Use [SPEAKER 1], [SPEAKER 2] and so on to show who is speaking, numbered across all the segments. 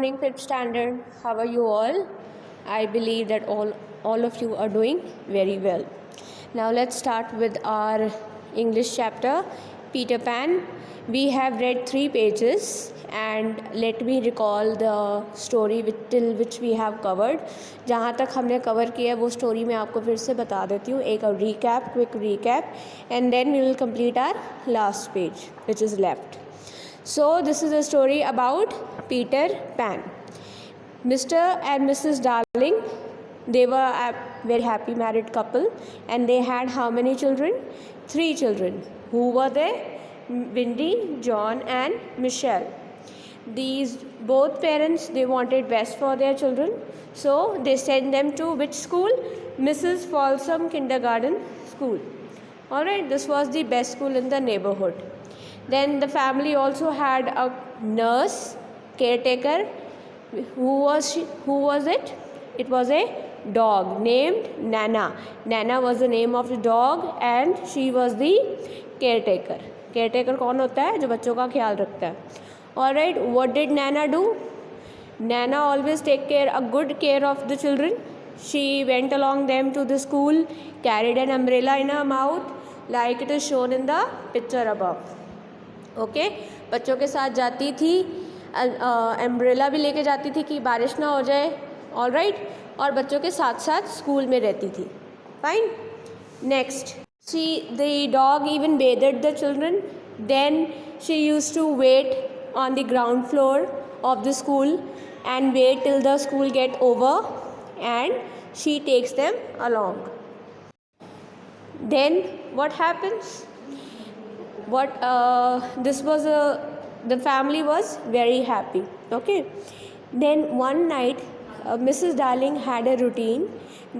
[SPEAKER 1] morning, 5th standard. How are you all? I believe that all of you are doing very well. Now let's start with our English chapter, Peter Pan. We have read 3 pages and let me recall the story till which we have covered. जहाँ तक हमने cover किया वो story मैं आपको फिर से बता देती हूँ, एक quick recap, and then we will complete our last page which is left. So this is a story about Peter Pan. Mr. and Mrs. Darling, they were a very happy married couple and they had how many children? 3 children. Who were they? Wendy, John and Michelle. These both parents, they wanted best for their children, so they sent them to which school? Mrs. Folsom Kindergarten School. Alright, this was the best school in the neighborhood. Then the family also had a nurse, caretaker. Who was it? It was a dog named Nana. Nana was the name of the dog and she was the caretaker. Caretaker कौन होता है? जो बच्चों का ख्याल रखता है. Alright, what did Nana do? Nana always take good care of the children. She went along them to the school, carried an umbrella in her mouth, like it is shown in the picture above. Okay बच्चों के साथ जाती थी, umbrella भी लेके जाती थी कि बारिश ना हो जाए. ऑलराइट, और बच्चों के साथ साथ स्कूल में रहती थी. Fine. Next, the dog even bathed the children. Then she used to wait on the ground floor of the school and wait till the school gate over and she takes them along. Then what happens? The family was very happy. Okay, then one night Mrs. Darling had a routine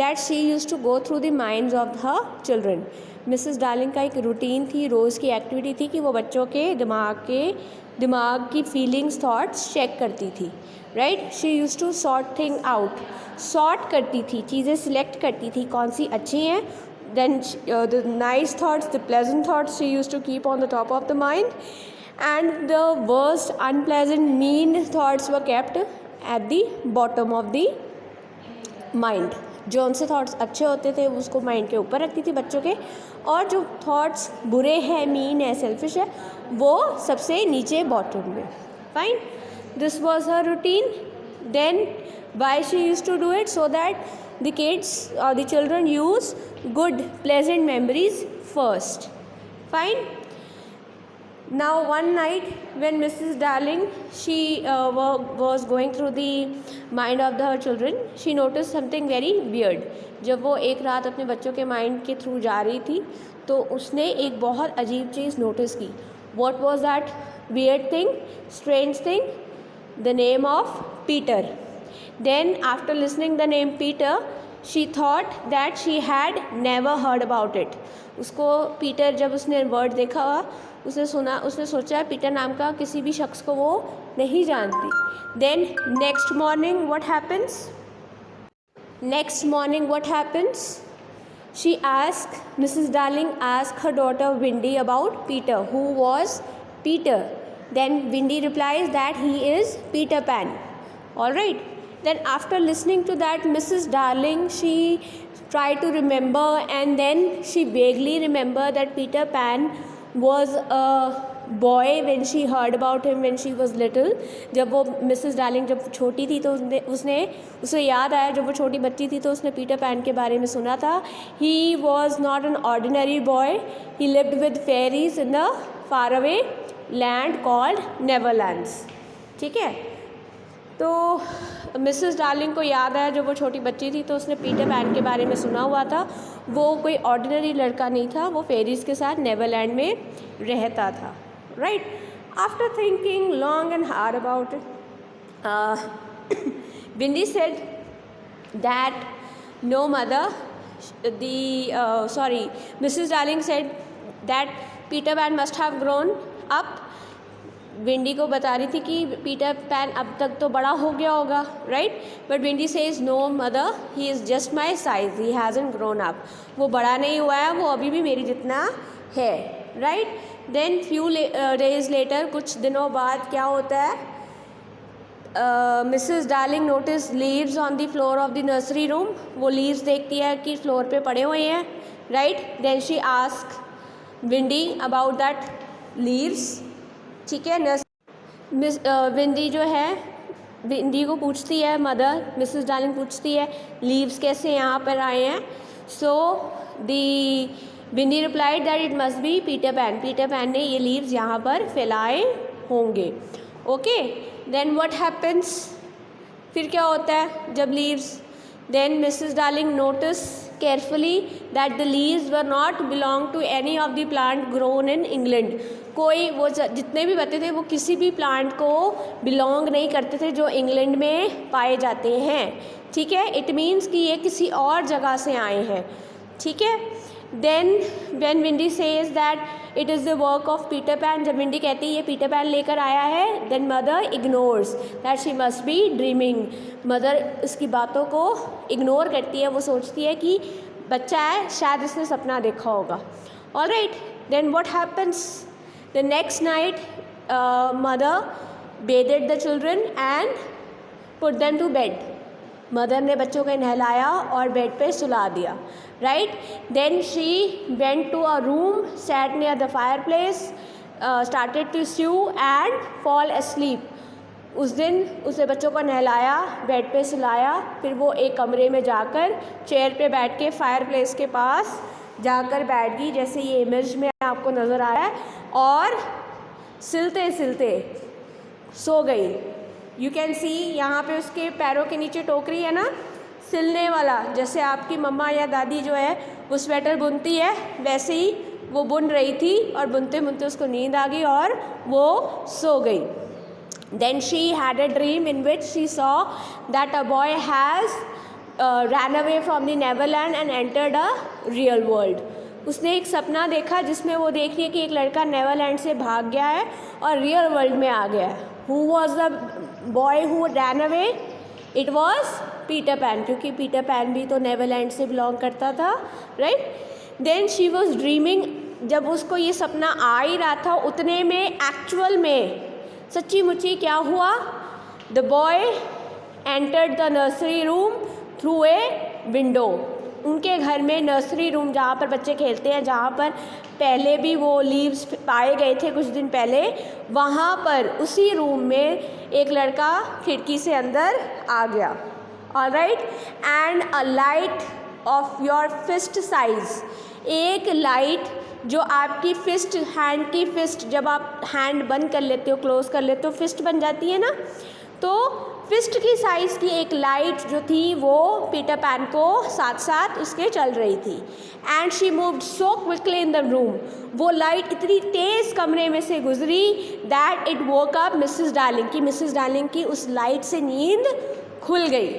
[SPEAKER 1] that she used to go through the minds of her children. Mrs. Darling का एक routine थी, रोज़ की activity थी कि वो बच्चों के दिमाग की फीलिंग्स, थॉट्स चेक करती थी. Right, she used to sort thing out. Sort करती थी, चीज़ें सिलेक्ट करती थी कौन सी अच्छी हैं. Then the nice thoughts, the pleasant thoughts she used to keep on the top of the mind, and the worst, unpleasant, mean thoughts were kept at the bottom of the mind. जो उनसे thoughts अच्छे होते थे उसको mind के ऊपर रखती थी बच्चों के, और जो थॉट्स बुरे हैं, मीन है, सेल्फिश है, वो सबसे नीचे बॉटम में. Fine, this was her routine. Then why she used to do it? So that the kids or the children use good pleasant memories first. Fine. Now one night when Mrs. Darling she was going through the mind of her children, she noticed something very weird. जब वो एक रात अपने बच्चों के mind के through जा रही थी तो उसने एक बहुत अजीब चीज़ नोटिस की. What was that weird thing, strange thing? The name of Peter. Then after listening the name Peter, she thought that she had never heard about it. उसको पीटर, जब उसने वर्ड देखा, उसने सोचा पीटर नाम का किसी भी शख्स को वो नहीं जानती. Then next morning what happens? She asked, Mrs. Darling asked her daughter Wendy about Peter. Who was Peter? Then Wendy replies that he is Peter Pan. Alright. Then after listening to that, Mrs. Darling, she tried to remember, and then she vaguely remembered that Peter Pan was a boy when she heard about him when she was little. जब वो Mrs. Darling जब छोटी थी तो उसे याद आया, जब वो छोटी बच्ची थी तो उसने पीटर पैन के बारे में सुना था. He was not an ordinary boy. He lived with fairies in the faraway land called Neverlands. ठीक है. तो मिसेस डार्लिंग को याद आया, जब वो छोटी बच्ची थी तो उसने पीटर पैन के बारे में सुना हुआ था. वो कोई ऑर्डिनरी लड़का नहीं था, वो फेरीज़ के साथ नेवरलैंड में रहता था. Right. After thinking long and hard about it, Wendy said that no mother, Mrs Darling said that Peter Pan must have grown up. Wendy को बता रही थी कि पीटर पैन अब तक तो बड़ा हो गया होगा. Right, but Wendy says no mother, he is just my size, he hasn't grown up. वो बड़ा नहीं हुआ है, वो अभी भी मेरी जितना है. Right. Then few days later, कुछ दिनों बाद क्या होता है, Mrs Darling notice leaves on the floor of the nursery room, वो लीव्स देखती है कि फ्लोर पे पड़े हुए हैं, right. Then she ask Wendy about that leaves, ठीक है। विंडी जो है, विंडी को पूछती है, मदर मिसेस डार्लिंग पूछती है लीव्स कैसे यहाँ पर आए हैं। So the Wendy replied that it must be Peter Pan, Peter Pan ने ये लीव्स यहाँ पर फैलाए होंगे, ओके। देन व्हाट हैपन्स, फिर क्या होता है जब leaves, then Mrs Darling notice carefully that the leaves were not belong to any of the plant grown in England, कोई वो जितने भी पत्ते थे वो किसी भी प्लांट को बिलोंग नहीं करते थे जो इंग्लैंड में पाए जाते हैं, ठीक है। इट मीन्स कि ये किसी और जगह से आए हैं, ठीक है। Then when Wendy says that it is the work of Peter Pan, जब विंडी कहती है ये पीटर पैन लेकर आया है, then mother ignores that she must be dreaming, mother इसकी बातों को इग्नोर करती है, वो सोचती है कि बच्चा है, शायद इसने सपना देखा होगा, alright. Then what happens, the next night mother bathed the children and put them to bed, mother ने बच्चों को नहलाया और बेड पे सुला दिया, right. Then she went to a room, sat near the fireplace, started to sew and fall asleep। उस दिन उसने बच्चों को नहलाया, बेड पे सुलाया, फिर वो एक कमरे में जाकर चेयर पे बैठ के फायर प्लेस के पास जाकर बैठ गई, जैसे ये इमेज में आपको नज़र आ रहा है, और सिलते सिलते सो गई। यू कैन सी यहाँ पे उसके पैरों के नीचे टोकरी है ना, सिलने वाला, जैसे आपकी मम्मा या दादी जो है वो स्वेटर बुनती है, वैसे ही वो बुन रही थी, और बुनते बुनते उसको नींद आ गई और वो सो गई। Then she had a dream in which she saw that a boy has ran away from the Neverland and entered a real world। उसने एक सपना देखा जिसमें वो देख रही है कि एक लड़का नेवरलैंड से भाग गया है और रियल वर्ल्ड में आ गया है। Who was the boy who ran away? It was Peter Pan, क्योंकि पीटर पैन भी तो नेवरलैंड से बिलोंग करता था, right. Then she was dreaming, जब उसको ये सपना आ ही रहा था उतने में एक्चुअल में सच्ची मुच्ची क्या हुआ, the boy entered the nursery room through a window. उनके घर में नर्सरी रूम जहाँ पर बच्चे खेलते हैं, जहाँ पर पहले भी वो लीव्स पाए गए थे कुछ दिन पहले, वहाँ पर उसी रूम में एक लड़का खिड़की से अंदर आ गया, alright. And a light of your fist size, एक लाइट जो आपकी फिस्ट, हैंड की फिस्ट, जब आप हैंड बंद कर लेते हो, क्लोज कर लेते हो, फिस्ट बन जाती है ना, तो फिस्ट की साइज़ की एक लाइट जो थी वो पीटर पैन को साथ साथ उसके चल रही थी। And she moved so quickly in the room, वो लाइट इतनी तेज़ कमरे में से गुजरी that it woke up Mrs Darling, की मिसेस डार्लिंग की उस लाइट से नींद खुल गई,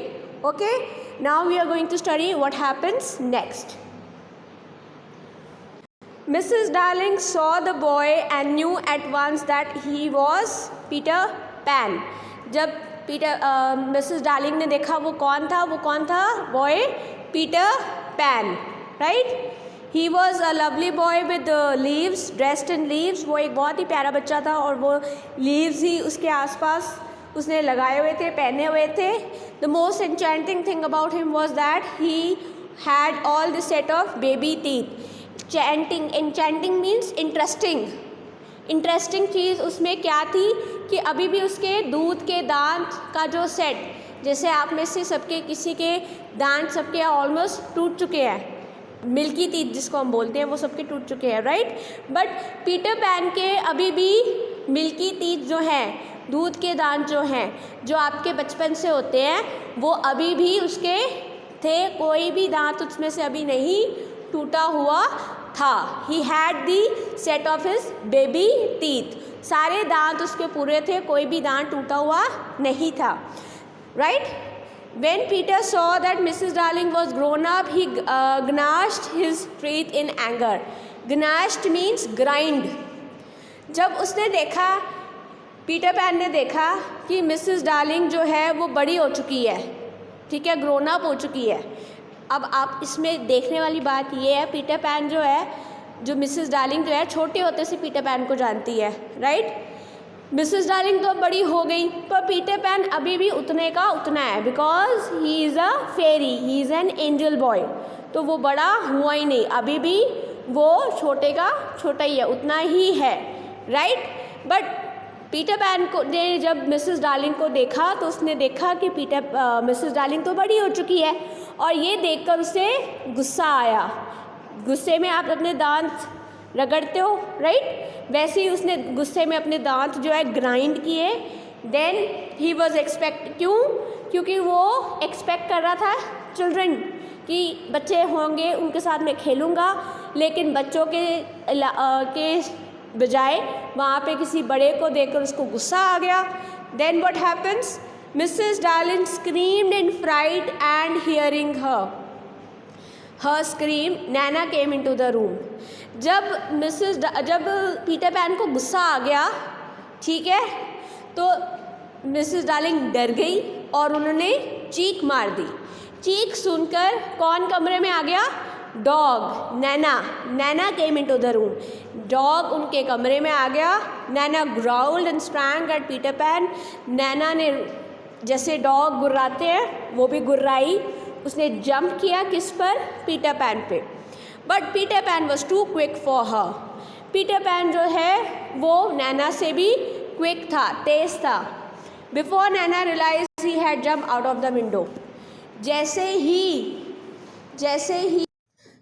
[SPEAKER 1] okay. Now we are going to study what happens next. Mrs Darling saw the boy and knew at once that he was Peter Pan. जब Mrs Darling ने देखा वो कौन था, boy Peter pan, right. He was a lovely boy with leaves, dressed in leaves, वो एक बहुत ही प्यारा बच्चा था और वो लीव्स ही उसके आसपास उसने लगाए हुए थे, पहने हुए थे। The most enchanting thing about him was that he had all the set of baby teeth. Enchanting means interesting, interesting चीज़ उसमें क्या थी कि अभी भी उसके दूध के दांत का जो सेट, जैसे आप में से सबके किसी के दांत सबके ऑलमोस्ट टूट चुके हैं, मिल्की टीथ जिसको हम बोलते हैं, वो सबके टूट चुके हैं, राइट। बट पीटर पैन के अभी भी मिल्की टीथ जो हैं, दूध के दांत जो हैं, जो आपके बचपन से होते हैं, वो अभी भी उसके थे, कोई भी दांत उसमें से अभी नहीं टूटा हुआ था। He had the set of his baby teeth, सारे दांत उसके पूरे थे, कोई भी दांत टूटा हुआ नहीं था, right. When Peter saw that Mrs. Darling was grown up, he gnashed his teeth in anger. Gnashed means grind. जब उसने देखा, पीटर पैन ने देखा कि मिसेस डार्लिंग जो है वो बड़ी हो चुकी है, ठीक है, ग्रोन अप हो चुकी है। अब आप इसमें देखने वाली बात ये है, पीटर पैन जो है, जो मिसेस डार्लिंग जो है, छोटे होते से पीटर पैन को जानती है, राइट। मिसेस डार्लिंग तो बड़ी हो गई, पर पीटर पैन अभी भी उतने का उतना है, because he is a fairy, he is an angel boy. तो वो बड़ा हुआ ही नहीं, अभी भी वो छोटे का छोटा ही है, उतना ही है, राइट। बट पीटर पैन को ने जब मिसेस डार्लिंग को देखा तो उसने देखा कि मिसेस डार्लिंग तो बड़ी हो चुकी है, और ये देखकर उसे गुस्सा आया। गुस्से में आप अपने दांत रगड़ते हो, राइट, वैसे ही उसने गुस्से में अपने दांत जो है ग्राइंड किए। देन ही वॉज क्योंकि वो एक्सपेक्ट कर रहा था चिल्ड्रन कि बच्चे होंगे, उनके साथ मैं खेलूँगा, लेकिन बच्चों के बजाय वहाँ पे किसी बड़े को देखकर उसको गुस्सा आ गया। Then what happens, Mrs Darling screamed in fright and hearing her scream, Nana came into the room. जब पीटर पैन को गुस्सा आ गया, ठीक है, तो मिसेस डार्लिंग डर गई और उन्होंने चीख मार दी। चीख सुनकर कौन कमरे में आ गया? Dog, Nana came into the room. Dog उनके कमरे में आ गया। Nana growled and sprang at Peter Pan. Nana ने, जैसे डॉग गुर्राते हैं, वो भी गुर्राई। उसने जंप किया किस पर? पीटर पैन पे। But Peter Pan was too quick for her. Peter Pan जो है वो नैना से भी क्विक था, तेज था। Before Nana realise he had jumped out of the window. जैसे ही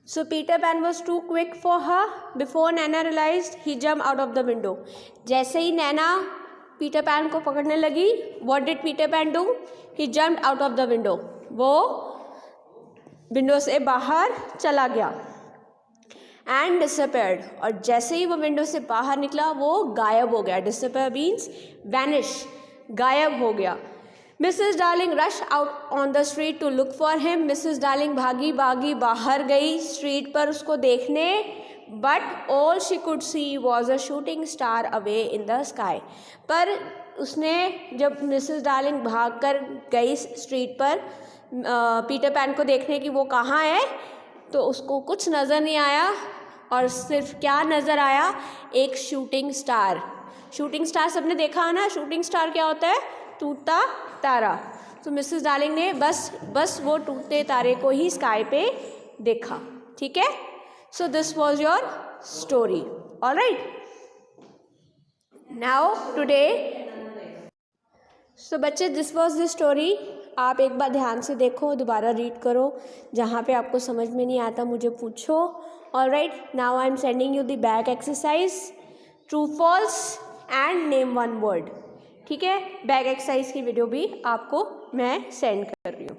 [SPEAKER 1] So Peter Pan was too quick for her. Before Nana realized, he jumped out of the window. जैसे ही नैना पीटर पैन को पकड़ने लगी, what did Peter Pan do? He jumped out of the window. वो window से बाहर चला गया and disappeared. और जैसे ही वो विंडो से बाहर निकला, वो गायब हो गया. Disappear means vanish, गायब हो गया. Mrs Darling rush out on the street to look for him. Mrs Darling भागी बाहर गई स्ट्रीट पर उसको देखने. But all she could see was a shooting star away in the sky. पर उसने, जब मिसेस डार्लिंग भाग कर गई स्ट्रीट पर पीटर पैन को देखने कि वो कहाँ है, तो उसको कुछ नज़र नहीं आया, और सिर्फ क्या नज़र आया? एक शूटिंग स्टार. शूटिंग स्टार सबने देखा है ना? शूटिंग स्टार क्या होता है? टूटता तारा. तो मिसेस डार्लिंग ने बस वो टूटते तारे को ही स्काई पे देखा. ठीक है. So this was your story. Alright. Now today, so बच्चे, दिस वॉज द स्टोरी. आप एक बार ध्यान से देखो, दोबारा रीड करो. जहाँ पे आपको समझ में नहीं आता मुझे पूछो. Alright. Now I am sending you the back exercise, true false and name one word. ठीक है. बैक एक्सरसाइज की वीडियो भी आपको मैं सेंड कर रही हूँ.